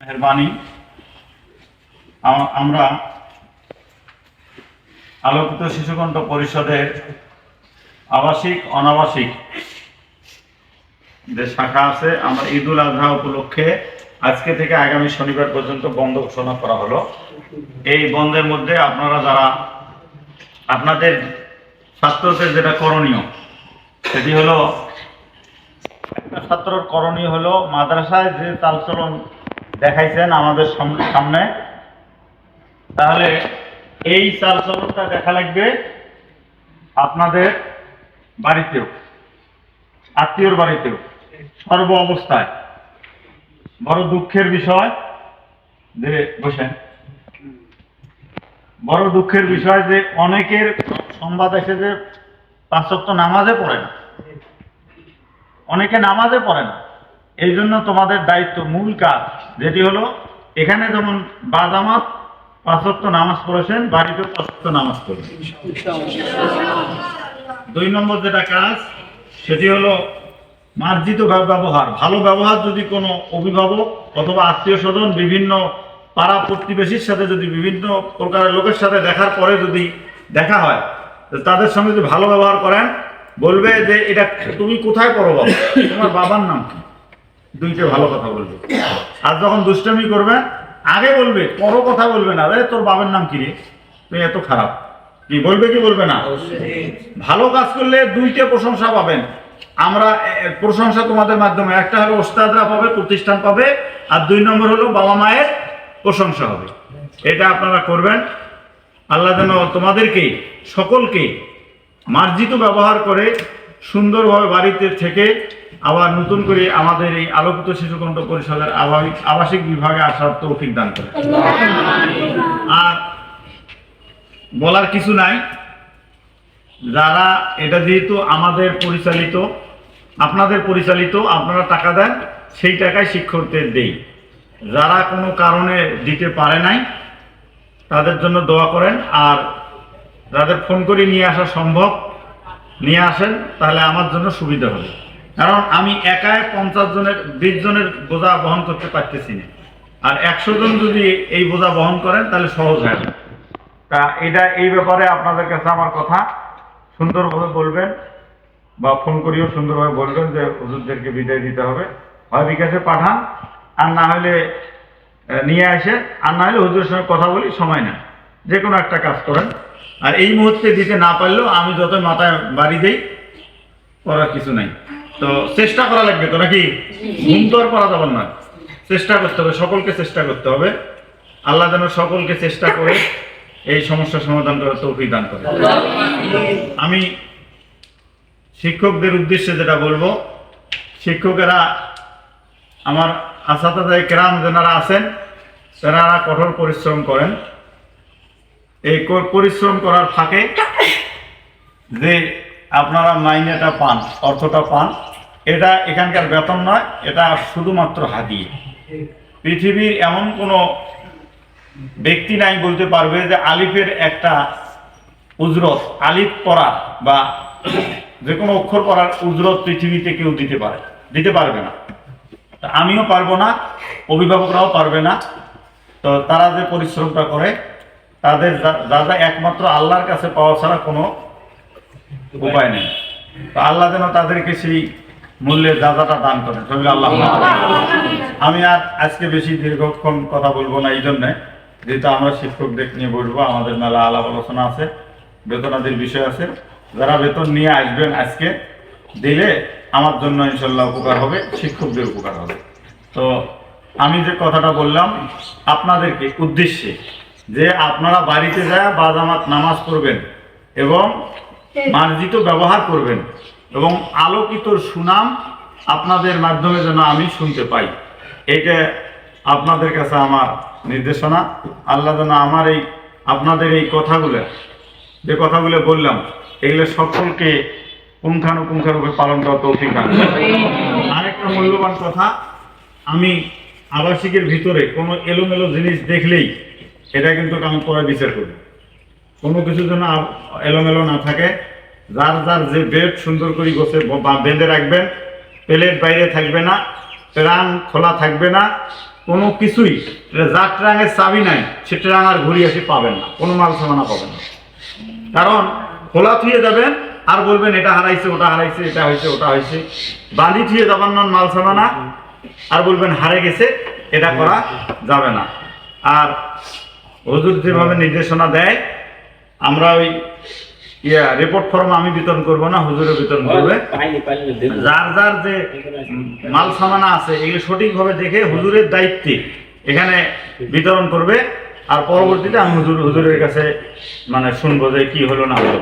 মেহরবানি আমরা আলোকিত শিশুকণ্ঠ পরিষদের আবাসিক অনাবাসিক যে শাখা আছে, আমরা ঈদুল আজহা উপলক্ষে আজকে থেকে আগামী শনিবার পর্যন্ত বন্ধ ঘোষণা করা হলো। এই বন্ধের মধ্যে আপনারা যারা আপনাদের ছাত্রদের যেটা করণীয়, সেটি হলো, একটা ছাত্রর করণীয় হলো মাদ্রাসায় যে চালচলন দেখাইছেন আমাদের সামনে, তাহলে এই চালচলনটা দেখা লাগবে আপনাদের বাড়িতেও, আত্মীয়র বাড়িতেও, সর্ব অবস্থায়। বড় দুঃখের বিষয় যে বসেন, বড় দুঃখের বিষয় যে অনেকের সংবাদ এসে যে 5 ওয়াক্ত নামাজে পড়ে না, অনেকে নামাজে পড়ে না। এই জন্য তোমাদের দায়িত্ব, মূল কাজ যেটি হলো, এখানে যেমন বাজামাত 5 ওয়াক্ত নামাজ পড়েছেন, বাড়িতেও 5 ওয়াক্ত নামাজ পড়বেন। 2 নম্বর যেটা কাজ, সেটি হলো মার্জিত ব্যবহার, ভালো ব্যবহার। যদি কোনো অভিভাবক অথবা আত্মীয় স্বজন বিভিন্ন পাড়া প্রতিবেশীর সাথে, যদি বিভিন্ন প্রকারের লোকের সাথে দেখার পরে যদি দেখা হয়, তাদের সঙ্গে যদি ভালো ব্যবহার করেন, বলবে যে এটা তুমি কোথায় পড়ো বাবা, তোমার বাবার নাম কি, 2টে ভালো কথা বলবে। আর যখন দুষ্টামি করবে, আগে বলবে, পরও কথা বলবে না, রে তোর বাবার নাম কি রে, তুই এত খারাপ, কি বলবে কি বলবে না? ভালো কাজ করলে 2টে প্রশংসা পাবেন। আমরা প্রশংসা তোমাদের মাধ্যমে, একটা হলো ওস্তাদরা পাবে, প্রতিষ্ঠান পাবে, আর 2 নম্বর হলো বাবা মায়ের প্রশংসা হবে। এটা আপনারা করবেন। আল্লাহ যেন তোমাদেরকে সকলকে মার্জিত ব্যবহার করে সুন্দরভাবে বাড়িতে থেকে আবার নতুন করে আমাদের এই আলোকিত শিশুকণ্ঠ পরিষদের আবাসিক বিভাগে আসার তৌফিক দান করে। আর বলার কিছু নাই, যারা এটা যেহেতু আমাদের পরিচালিত, আপনাদের পরিচালিত, আপনারা টাকা দেন, সেই টাকায় শিক্ষকদের দেই। যারা কোনো কারণে দিতে পারে নাই, তাদের জন্য দোয়া করেন। আর যাদের ফোন করে নিয়ে আসা সম্ভব, নিয়ে আসেন, তাহলে আমার জন্য সুবিধা হবে। কারণ আমি একাই 50 জনের 20 জনের বোঝা বহন করতে পারতেছি না। আর 100 জন যদি এই বোঝা বহন করেন, তাহলে সহজ হয় না। তা এই ব্যাপারে আপনাদের কাছে আমার কথা, সুন্দরভাবে বলবেন, বা ফোন করিও সুন্দরভাবে বলবেন যে হুজুরদেরকে বিদায় দিতে হবে। হয় বিকাশে পাঠান, আর না হলে নিয়ে আসে, আর না হলে হুজুরের সঙ্গে কথা বলি, সময় না, যে কোনো একটা কাজ করেন। আর এই মুহূর্তে দিতে না পারলেও আমি যত মাথায় বাড়ি দেই, করার কিছু নাই। তো চেষ্টা করা লাগবে, তো নাকি ঘুম তো আর করা যাবে না, চেষ্টা করতে হবে, সকলকে চেষ্টা করতে হবে। আল্লাহ যেন সকলকে চেষ্টা করে এই সমস্যার সমাধান করার তৌফিক দান করে। আমি শিক্ষকদের উদ্দেশ্যে যেটা বলবো, শিক্ষকেরা আমার আসাতায়ে কেরাম যারা আছেন, তারা কঠোর পরিশ্রম করেন। এই পরিশ্রম করার ফাঁকে যে আপনারা মাইনেটা পান, অর্থটা পান, এটা এখানকার বেতন নয়, এটা শুধুমাত্র হাদিয়া। পৃথিবীর এমন কোনো ব্যক্তি নাই বলতে পারবে যে আলিফের একটা উজরত, আলিফ পড়া বা যে কোনো অক্ষর পড়ার উজরত পৃথিবীতে কেউ দিতে পারবে না। আমিও পারবো না, অভিভাবকরাও পারবে না। তো তারা যে পরিশ্রমটা করে, তাদের যা একমাত্র আল্লাহর কাছে পাওয়া ছাড়া কোনো উপায় নেই। তো আল্লাহ যেন তাদেরকে সেই মূল্যের যাজাটা দান করেন। আল্লাহ। আমি আর আজকে বেশি দীর্ঘক্ষণ কথা বলবো না, এই জন্যে যেহেতু আমরা শিক্ষকদের নিয়ে বলবো, আমাদের মেলা আলাপ আলোচনা আছে, বেতনাদির বিষয় আছে। যারা বেতন নিয়ে আসবেন আজকে দিলে আমার জন্য ইনশাল্লাহ উপকার হবে, শিক্ষকদের উপকার হবে। তো আমি যে কথাটা বললাম আপনাদেরকে উদ্দেশ্যে, যে আপনারা বাড়িতে যায় বাজামাত নামাজ পড়বেন এবং মার্জিত ব্যবহার করবেন, এবং আলোকিত সুনাম আপনাদের মাধ্যমে যেন আমি শুনতে পাই, এটা আপনাদের কাছে আমার নির্দেশনা। আল্লাহ যেন আমার আপনাদের এই কথাগুলো, যে কথাগুলো বললাম, এগুলো সকলকে পুঙ্খানুপুঙ্খানুরূপে পালন করা তৌফিক দান করেন। আরেকটা মূল্যবান কথা, আমি আবাসিকের ভিতরে কোনো এলোমেলো জিনিস দেখলেই এটা কিন্তু আমি পরে বিচার করি। কোনো কিছু যেন এলোমেলো না থাকে, যার যার যে বেড সুন্দর করে গোছে বেঁধে রাখবেন, প্লেট বাইরে থাকবে না, প্রাণ খোলা থাকবে না, কোনো কিছুই, যার ট্রাঙের চাবি নাই সে ট্রাং আর ঘুরি আসি পাবেন না, কোনো মাল সামানা পাবেন না। কারণ খোলা থুয়ে যাবেন আর বলবেন এটা হারাইছে ওটা হারাইছে, এটা হয়েছে ওটা হয়েছে, বাঁধি থুয়ে যাবেন না মাল সামানা আর বলবেন হারে গেছে, এটা করা যাবে না। আর হুজুর যেভাবে নির্দেশনা দেয়, আমরা ওই রিপোর্ট ফর্ম আমি বিতরণ করব না, হুজুরে বিতরণ করবে। যার যার যে মাল সামানা আছে এগুলো সঠিকভাবে দেখে হুজুরের দায়িত্বে এখানে বিতরণ করবে। আর পরবর্তীতে আমি হুজুরের কাছে মানে শুনবো যে কি হলো না হলো।